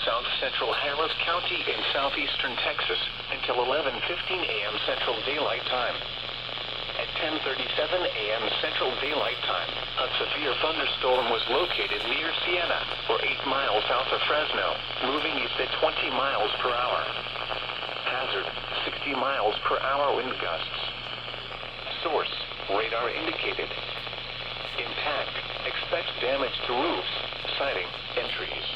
South Central Harris County in southeastern Texas until 11:15 a.m. Central Daylight Time. At 10:37 a.m. Central Daylight Time, a severe thunderstorm was located near Siena, or 8 miles south of Fresno, moving east at 20 miles per hour. Hazard, 60 miles per hour wind gusts. Source, radar indicated. Impact, expect damage to roofs, siding, and trees.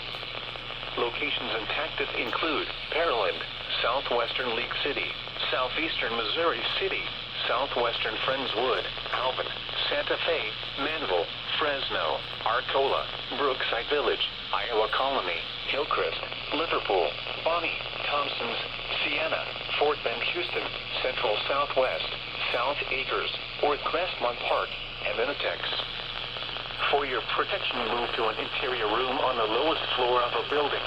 Locations impacted include Pearland, southwestern League City, southeastern Missouri City, southwestern Friendswood, Alvin, Santa Fe, Manville, Fresno, Arcola, Brookside Village, Iowa Colony, Hillcrest, Liverpool, Bonnie, Thompsons, Siena, Fort Bend, Houston, Central Southwest, South Acres, or Crestmont Park, and Minnetex. For your protection, move to an interior room on the lowest floor of a building.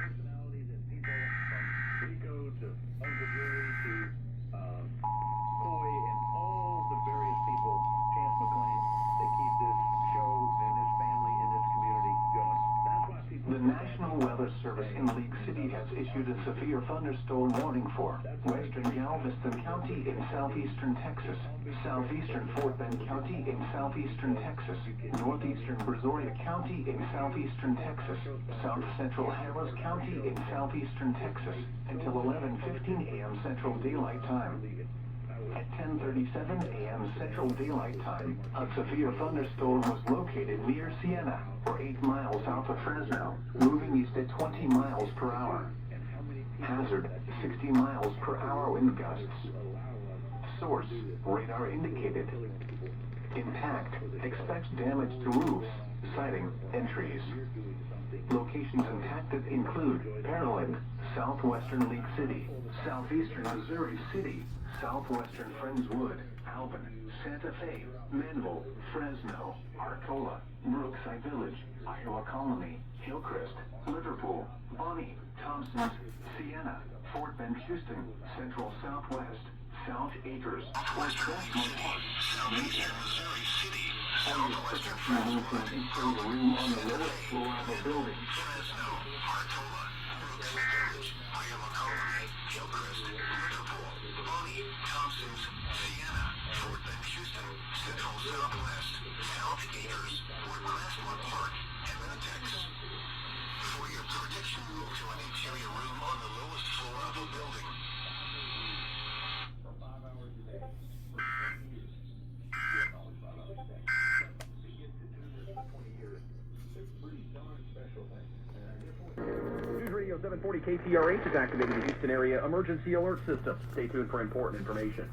Personalities and people from Rico to Uncle Jerry to Coy and all the various people, Chance McClain, they keep this show and this family and this community going. That's why people... The National Weather Service in League City has issued a severe thunderstorm warning for western Galveston County in southeastern Texas, southeastern Fort Bend County in southeastern Texas, northeastern Brazoria County in southeastern Texas, south central Harris County in southeastern Texas, until 11:15 a.m. Central Daylight Time. At 10:37 a.m. Central Daylight Time, a severe thunderstorm was located near Siena, or 8 miles south of Fresno, moving east at 20 miles per hour. Hazard, 60 miles per hour wind gusts. Source, radar indicated. Impact, expect damage to roofs, siding, and trees. Locations impacted include Pearland, southwestern League City, southeastern Missouri City, southwestern Friendswood, Alvin, Santa Fe, Manville, Fresno, Arcola, Brookside Village, Iowa Colony, Hillcrest, Liverpool, Bonnie, Thompsons, Siena, Fort Bend, Houston, Central Southwest, South Acres, or Crestmont Park, Minnetex. For your protection, move to an interior room on the lowest floor of a building. Fresno, Arcola, Brookside Village, Iowa Colony, Hillcrest, Liverpool, Bonnie, Thompsons, Siena, Fort Bend, Houston, Central Southwest, South Acres, or Crestmont Park, and Minnetex. For your protection, move to an interior room on the lowest floor of a building. For 5 hours a day, for 20 years. Yeah, probably 5 hours a day. To get to do this for 20 years, it's a pretty darn special thing. News Radio 740 KTRH is activating the Houston area emergency alert system. Stay tuned for important information.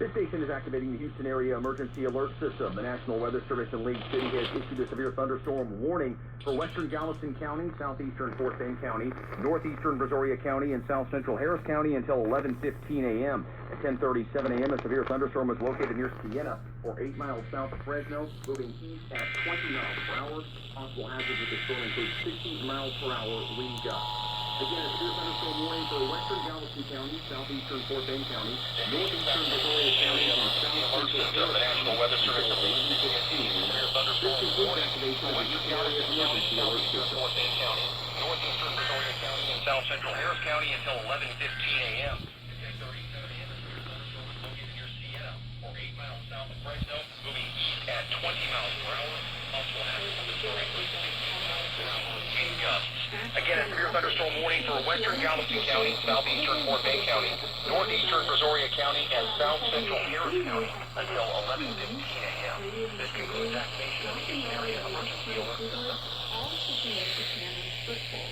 This station is activating the Houston area emergency alert system. The National Weather Service in League City has issued a severe thunderstorm warning for western Galveston County, southeastern Fort Bend County, northeastern Brazoria County, and south central Harris County until 11:15 a.m. At 10:37 a.m., a severe thunderstorm was located near Siena, or 8 miles south of Fresno, moving east at 20 miles per hour. Possible hazards with the storm include 60 miles per hour wind gusts. Again, a severe thunderstorm warning for western Galveston County, southeastern Fort Bend County, northeastern Brazoria County, and south central The National Weather Service in League City has issued a severe thunderstorm warning for western Galveston County, southeastern Fort Bend County, northeastern Brazoria County, and south central Harris County until 11:15 a.m. At 10:37 a.m., a severe thunderstorm was located near Siena, or 8 miles south of Fresno, moving east at 20 miles per hour. Possible hazards of the storm include 60 miles per hour wind gusts. Again, a severe thunderstorm warning for western Galveston County, southeastern Fort Bend County, northeastern Brazoria County, and south central Harris County until 11:15 a.m. This concludes activation of the Houston area emergency alert system. All situations can be football.